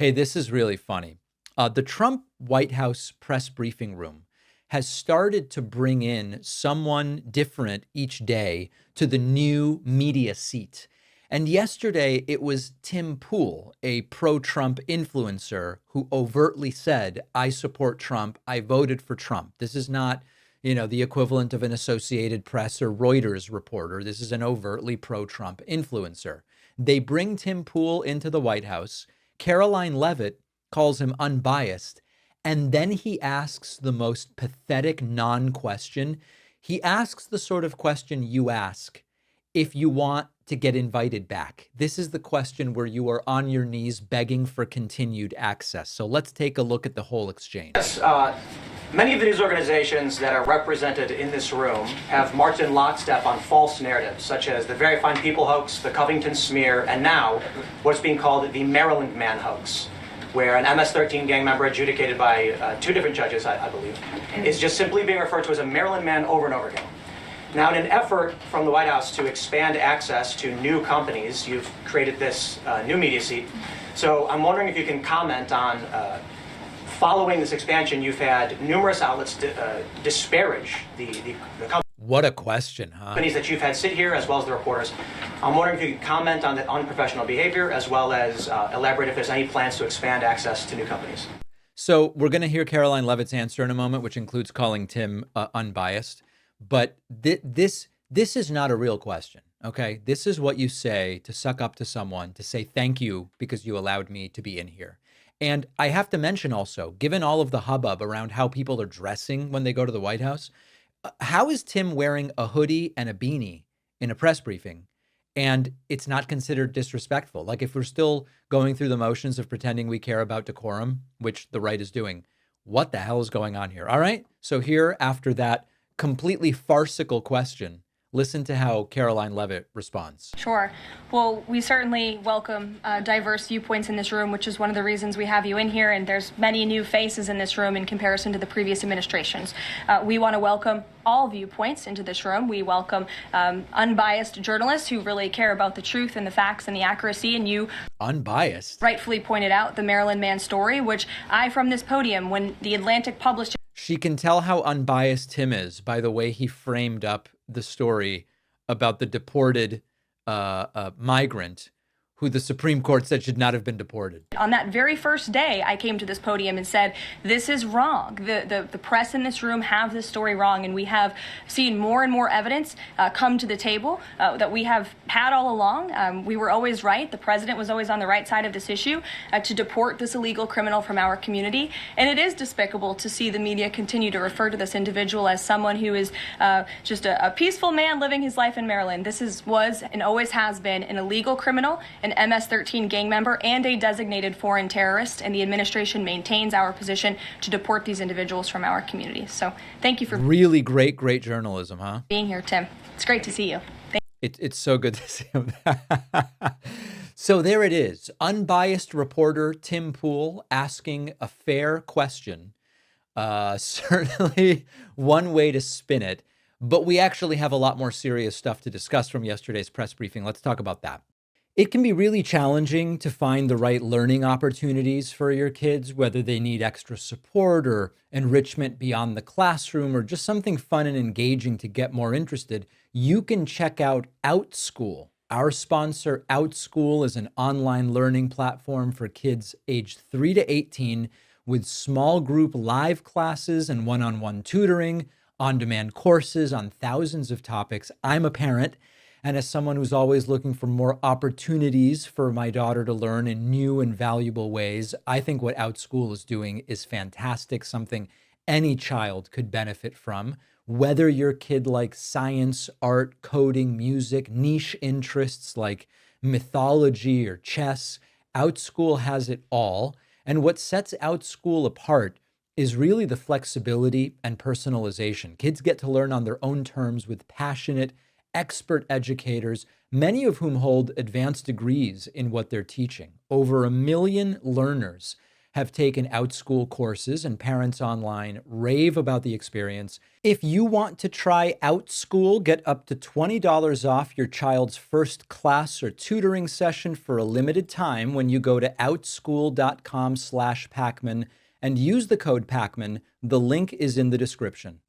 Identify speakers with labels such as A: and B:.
A: Hey, this is really funny. The Trump White House press briefing room has started to bring in someone different each day to the new media seat. And yesterday it was Tim Pool, a pro-Trump influencer who overtly said, I support Trump. I voted for Trump. This is not, the equivalent of an Associated Press or Reuters reporter. This is an overtly pro-Trump influencer. They bring Tim Pool into the White House. Karoline Leavitt calls him unbiased. And then he asks the most pathetic non-question. He asks the sort of question you ask if you want to get invited back. This is the question where you are on your knees begging for continued access. So let's take a look at the whole exchange.
B: Yes, many of the news organizations that are represented in this room have marched in lockstep on false narratives, such as the Very Fine People hoax, the Covington smear, and now what's being called the Maryland Man hoax, where an MS-13 gang member adjudicated by two different judges, I believe, is just simply being referred to as a Maryland Man over and over again. Now, in an effort from the White House to expand access to new companies, you've created this new media seat. So I'm wondering if you can comment on, following this expansion, you've had numerous outlets disparage the companies.
A: What a question, huh?
B: Companies that you've had sit here, as well as the reporters. I'm wondering if you could comment on the unprofessional behavior, as well as elaborate if there's any plans to expand access to new companies.
A: So we're going to hear Karoline Leavitt's answer in a moment, which includes calling Tim unbiased. But this is not a real question, okay? This is what you say to suck up to someone, to say thank you because you allowed me to be in here. And I have to mention also, given all of the hubbub around how people are dressing when they go to the White House, how is Tim wearing a hoodie and a beanie in a press briefing and it's not considered disrespectful? Like, if we're still going through the motions of pretending we care about decorum, which the right is doing, what the hell is going on here? All right. So here, after that completely farcical question, listen to how Karoline Leavitt responds.
C: Sure. Well, we certainly welcome diverse viewpoints in this room, which is one of the reasons we have you in here. And there's many new faces in this room in comparison to the previous administrations. We want to welcome all viewpoints into this room. We welcome unbiased journalists who really care about the truth and the facts and the accuracy. And you
A: unbiased
C: rightfully pointed out the Maryland Man story, which I, from this podium, when the Atlantic published.
A: She can tell how unbiased Tim is by the way he framed up the story about the deported migrant who the Supreme Court said should not have been deported.
C: On that very first day, I came to this podium and said, this is wrong. The press in this room have this story wrong, and we have seen more and more evidence come to the table that we have had all along. We were always right. The president was always on the right side of this issue to deport this illegal criminal from our community. And it is despicable to see the media continue to refer to this individual as someone who is just a peaceful man living his life in Maryland. This was and always has been an illegal criminal, an MS-13 gang member, and a designated foreign terrorist, and the administration maintains our position to deport these individuals from our community. So thank you for
A: really great journalism, huh?
C: Being here, Tim. It's great to see you.
A: It's so good to see him. So there it is. Unbiased reporter Tim Pool asking a fair question. Certainly one way to spin it, but we actually have a lot more serious stuff to discuss from yesterday's press briefing. Let's talk about that. It can be really challenging to find the right learning opportunities for your kids, whether they need extra support or enrichment beyond the classroom or just something fun and engaging to get more interested. You can check out Outschool. Our sponsor, Outschool, is an online learning platform for kids aged 3 to 18 with small group live classes and one-on-one tutoring, on-demand courses on thousands of topics. I'm a parent, and as someone who's always looking for more opportunities for my daughter to learn in new and valuable ways, I think what Outschool is doing is fantastic, something any child could benefit from. Whether your kid likes science, art, coding, music, niche interests like mythology or chess, Outschool has it all. And what sets Outschool apart is really the flexibility and personalization. Kids get to learn on their own terms with passionate, expert educators, many of whom hold advanced degrees in what they're teaching. Over 1 million learners have taken Outschool courses, and parents online rave about the experience. If you want to try Outschool, get up to $20 off your child's first class or tutoring session for a limited time when you go to outschool.com/Pacman and use the code Pacman. The link is in the description.